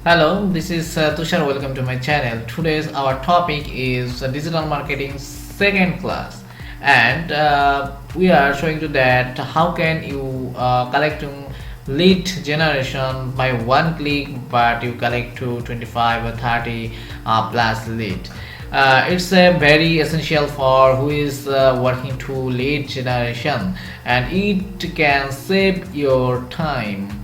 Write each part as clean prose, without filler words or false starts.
Hello, this is Tusher. Welcome to my channel. Today's our topic is digital marketing second class, and we are showing to that how can you collect lead generation by one click, but you collect to 25 or 30 plus lead. It's a very essential for who is working to lead generation, and it can save your time.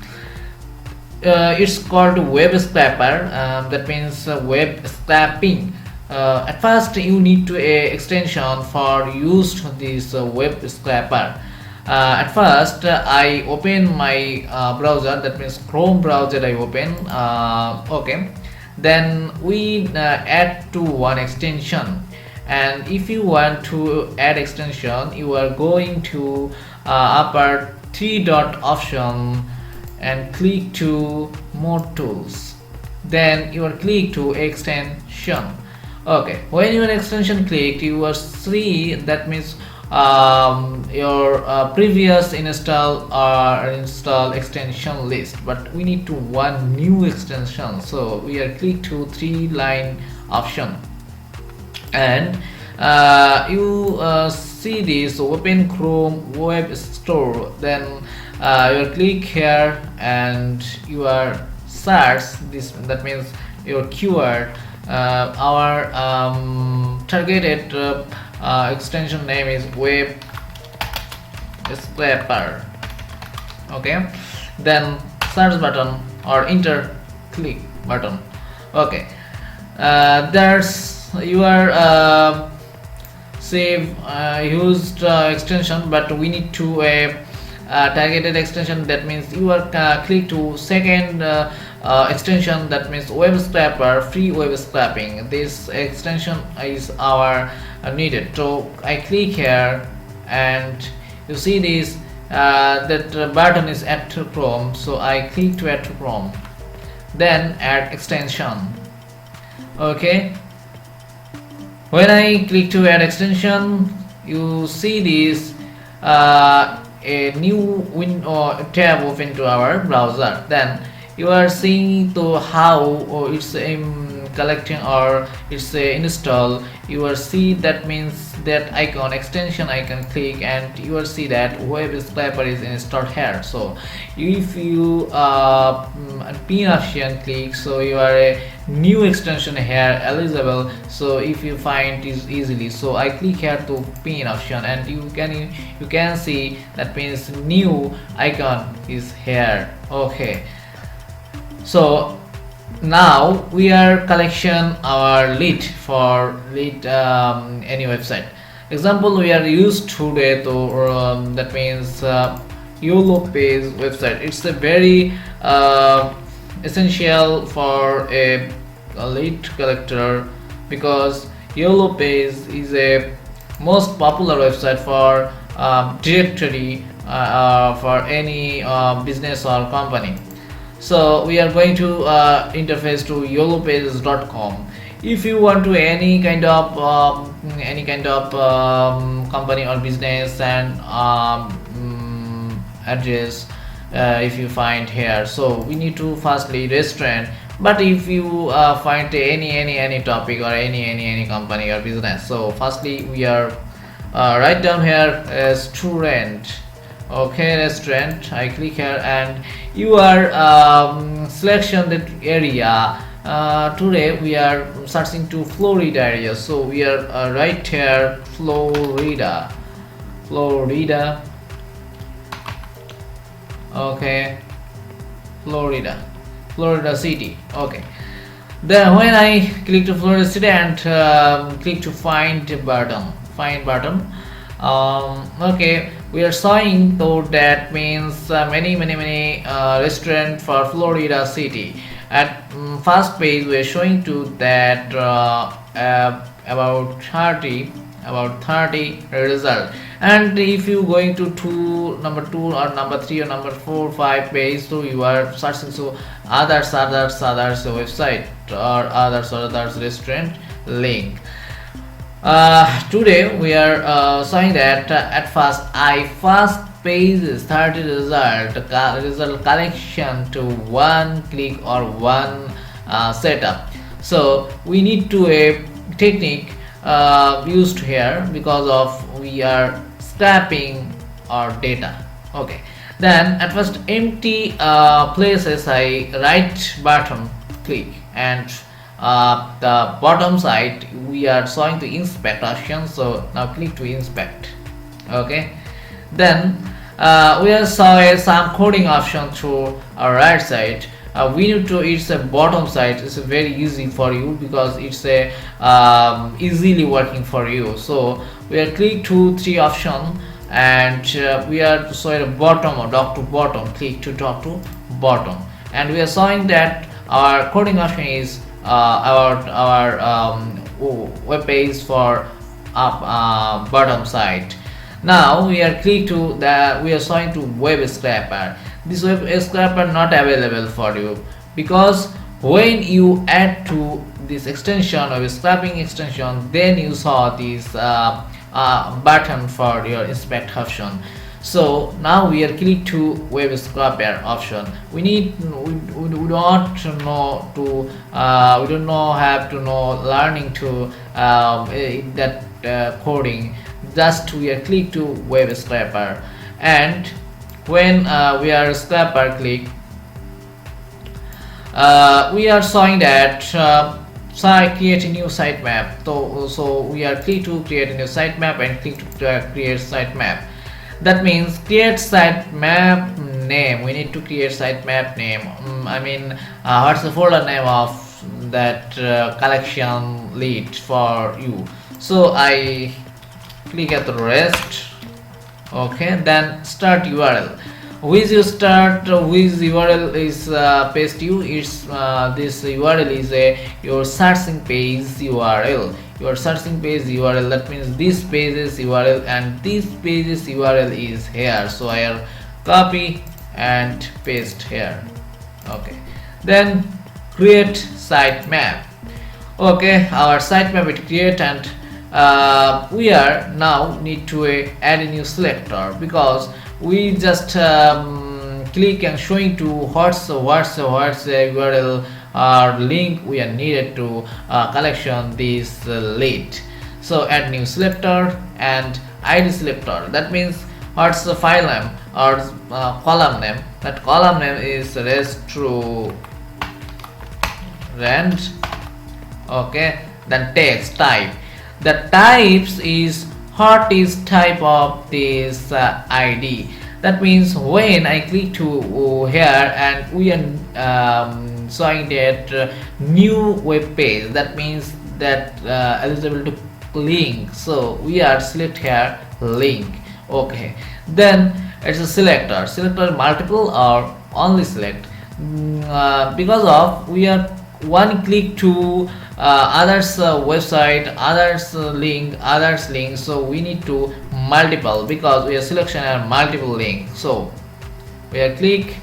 It's called web scraper. That means web scraping. At first, you need to a extension for use this web scraper. At first, I open my browser. That means Chrome browser. I open. Okay. Then we add to one extension. And if you want to add extension, you are going to upper three dot option and click to more tools, then you will click to extension. Okay, when your extension clicked, you will see that means your previous install or install extension list, but we need to one new extension, so we are click to three line option, and you see this open Chrome web store, then you click here and you are search this, that means your keyword. Our targeted extension name is web scraper. Okay, then search button or enter click button. Okay, there's your save used extension, but we need to targeted extension. That means you are click to second extension, that means web scraper, free web scraping. This extension is our needed, so I click here and you see this that button is add to Chrome, so I click to add to Chrome, then add extension. Okay, when I click to add extension, you see this a new window tab open to our browser. Then you are seeing to how it's collecting or it's install. You will see that means that icon extension icon, click and you will see that web scraper is installed here. So if you pin option click, so you are a new extension here eligible, so if you find it easily, so I click here to pin option and you can see that means new icon is here. Okay, so now we are collection our lead for lead any website. Example we are used today to that means YOLO page website. It's a very essential for a lead collector, because YOLO page is a most popular website for directory for any business or company. So we are going to interface to yolopages.com. If you want to any kind of company or business and address, if you find here, so we need to firstly restaurant. But if you find any topic or any company or business, so firstly we are write down here restaurant. Okay, restaurant, I click here and you are selection that area. Today we are searching to Florida area, so we are right here Florida. Okay, Florida city. Okay, then when I click to Florida city and click to find button, okay, we are showing, so that means many restaurant for Florida city. At first page we are showing to that about 30 result, and if you going to number 2 or number 3 or number 4 5 page, so you are searching so others website or others restaurant link. Today we are showing that at first page is 30 result collection to one click or one setup. So we need to a technique used here because of we are scraping our data. Okay, then at first empty places I right button click, and the bottom side we are showing the inspect option, so now click to inspect. Okay, then we are saw some coding option through our right side. We need to, it's a bottom side, it's very easy for you because it's a easily working for you. So we are click to three option, and we are showing a bottom or top to bottom, click to top to bottom, and we are showing that our coding option is our web page for up bottom side. Now we are click to the, we are showing to web scraper. This web scraper not available for you because when you add to this extension or scraping extension, then you saw this button for your inspect option. So now we are click to web scraper option. We need we don't know to we don't know have to know learning to that coding. Just we are click to web scraper, and when we are scraper click, we are showing that site create a new sitemap. So we are click to create a new sitemap and click to create sitemap. That means create sitemap name. We need to create sitemap name. I mean, what's the folder name of that collection lead for you? So I click at the rest. Okay, then start URL. Which you start, which URL is paste you, it's this URL is your searching page URL. Your searching page URL, that means this page's URL and this page's URL is here. So I copy and paste here. Okay, then create sitemap. Okay, our sitemap is create, and we are now need to add a new selector because we just click and showing to what's the URL or link we are needed to collection this lead. So add new selector and ID selector. That means what's the file name or column name. That column name is restaurant. Okay, then text type. The types is what is type of this ID. That means when I click to here and we are showing that new web page, that means that eligible to link. So we are select here link. Okay, then it's a selector. Selector multiple or only select because of we are one click to others website, others link, so we need to multiple because we are selection and multiple link. So we are click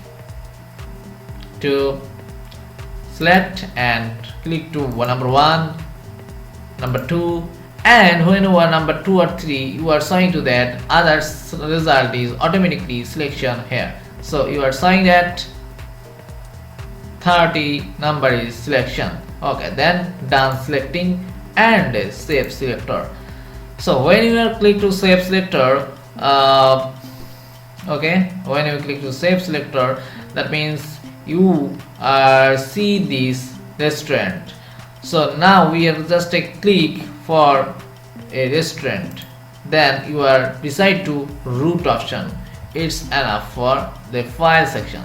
to select and click to number 1, number 2, and when you are number 2 or 3 you are showing to that others result is automatically selection here. So you are showing that 30 number is selection. Okay, then done selecting and save selector. So when you are click to save selector, okay, when you click to save selector, that means you see this restaurant. So now we are just a click for a restaurant, then you are decide to root option. It's enough for the file section.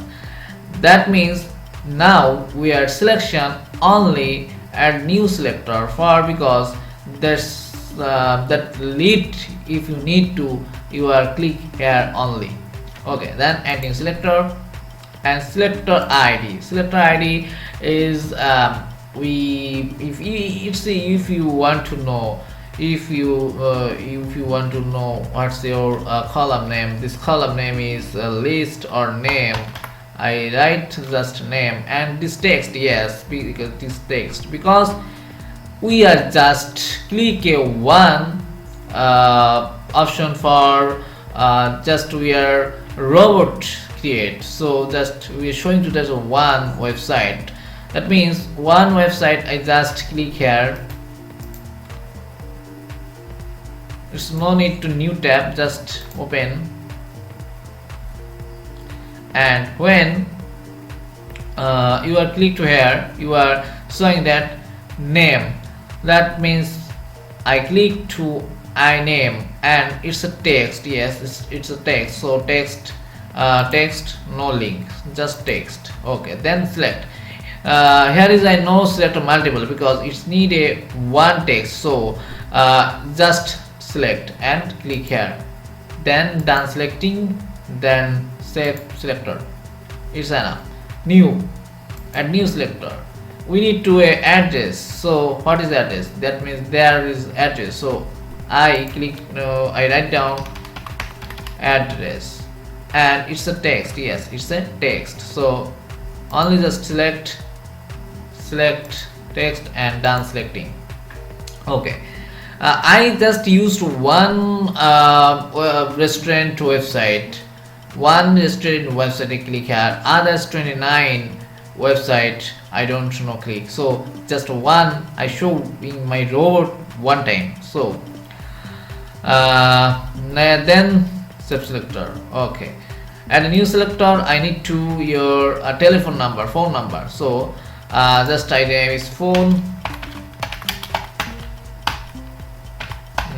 That means now we are selection only add new selector for because there's that lead if you need to you are click here only. Okay, then add new selector and selector ID. Selector ID is if you want to know if you want to know what's your column name. This column name is list or name. I write just name and this text, yes, because this text because we are just click a one option for just we are robot create. So just we are showing to that one website. That means one website, I just click here. It's no need to new tab, just open. And when you are click to here, you are showing that name. That means I click to I name and it's a text. Yes, it's a text. So text, no link, just text. Okay, then select. Here is I no select multiple because it's need a one text. So just select and click here. Then done selecting. Then save selector. It's enough. New, add new selector. We need to address. So what is address? That means there is address. So I click, I write down address and it's a text. Yes, it's a text. So only just select text and done selecting. Okay, I just used one restaurant website. One restaurant website I click here, others 29 website I don't know click. So just one I show in my row one time. So then sub selector. Okay, add a new selector. I need to your telephone number, phone number. So just type is phone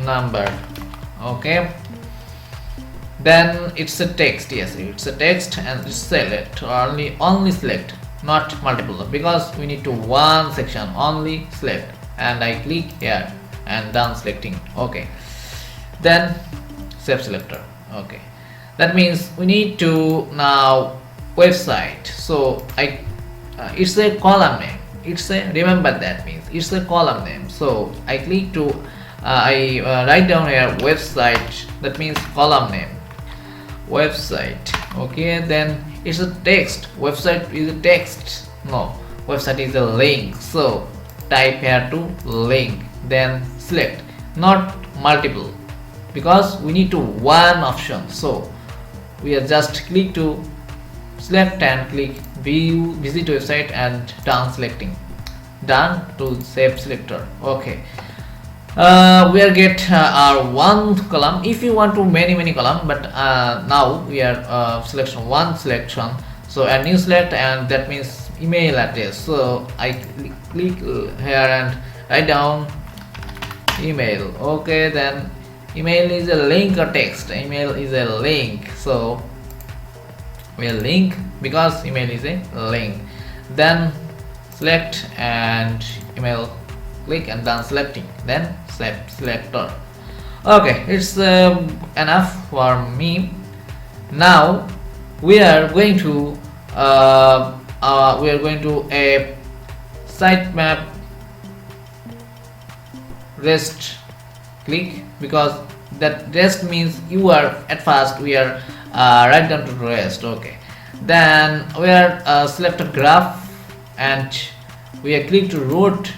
number. Okay, then it's a text. Yes, it's a text and select only select, not multiple, because we need to one section only select. And I click here and done selecting. Okay, then save selector. Okay, that means we need to now website. So I it's a column name. It's a, remember that means it's a column name. So I click to I write down here website. That means column name website. Okay, then it's a text. Website is a text. No, website is a link. So type here to link, then select, not multiple, because we need to one option. So we are just click to select and click view visit website and done selecting. Done to save selector. Okay, we are get our one column. If you want to many column, but now we are selection one selection. So a new select, and that means email address. So I click here and write down email. Okay, then email is a link or text. Email is a link. So we are link because email is a link. Then select and email, click and done selecting. Then save selector. Okay, it's enough for me. Now we are going to a sitemap rest. Click, because that rest means you are at first we are right down to rest. Okay, then we are select a graph and we are click to route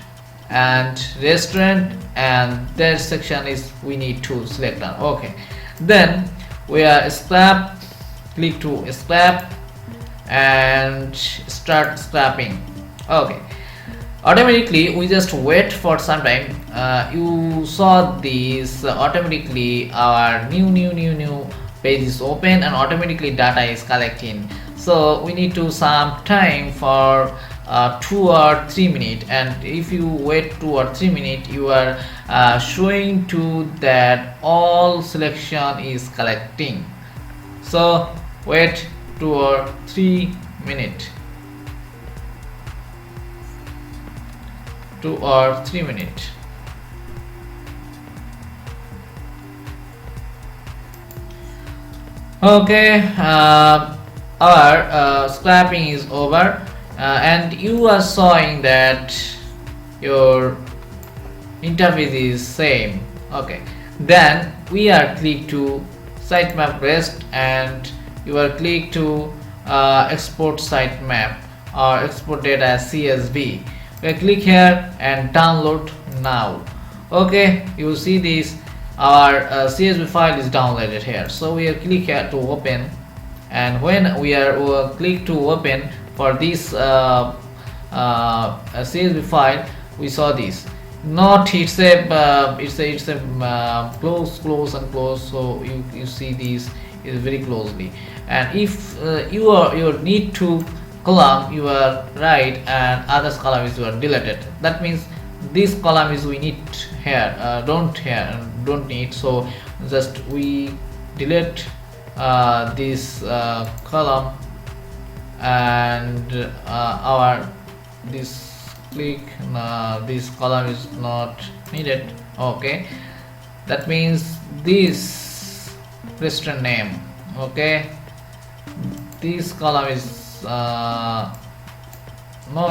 and restaurant, and that section is we need to select on. Okay, then we are scrap, click to scrap and start scrapping. Okay, automatically we just wait for some time. You saw this automatically our new page is open and automatically data is collecting. So we need to some time for 2 or 3 minutes, and if you wait 2 or 3 minutes, you are showing to that all selection is collecting. So wait 2 or 3 minutes. 2 or 3 minutes. Okay, our scrapping is over, and you are showing that your interface is same. Okay, then we are click to sitemap rest, and you are click to export sitemap or export data as CSV. We click here and download now. Okay, you see this our CSV file is downloaded here. So we are click here to open, and when we are click to open for this CSV file, we saw this. Not it's a close and close, so you see these is very closely. And if you need to column you are right and others column is you are deleted, that means this column is we need here, don't need, so just we delete this column, and our this click this column is not needed. Okay, that means this restaurant name, okay, this column is no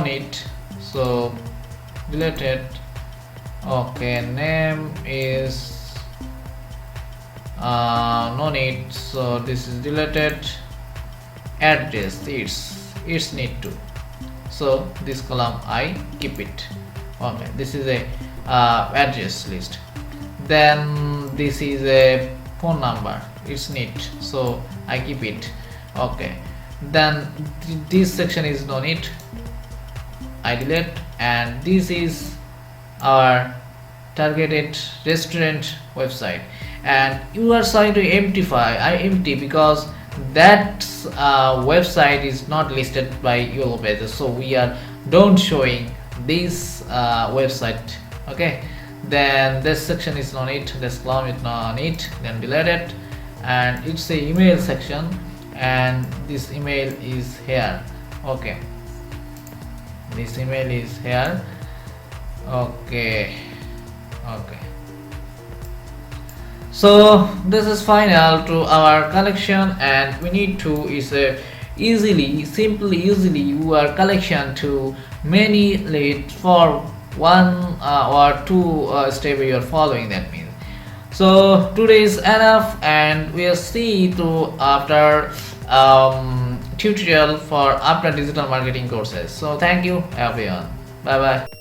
need, so delete it. Okay, name is no need, so this is deleted. Address, it's need to, so this column I keep it. Okay, this is a address list. Then this is a phone number, it's need, so I keep it. Okay, then this section is no need, I delete. And this is our targeted restaurant website, and you are trying to empty because that website is not listed by yellow pages, so we are don't showing this website. Okay, then this section is no need, this column is no need, then delete it. And it's a email section, and this email is here. Okay, this email is here. Okay, so this is final to our collection, and we need to is simply your collection to many lead for one or two step you are following, that means. So today is enough, and we'll see to after tutorial for after digital marketing courses. So thank you everyone, bye bye.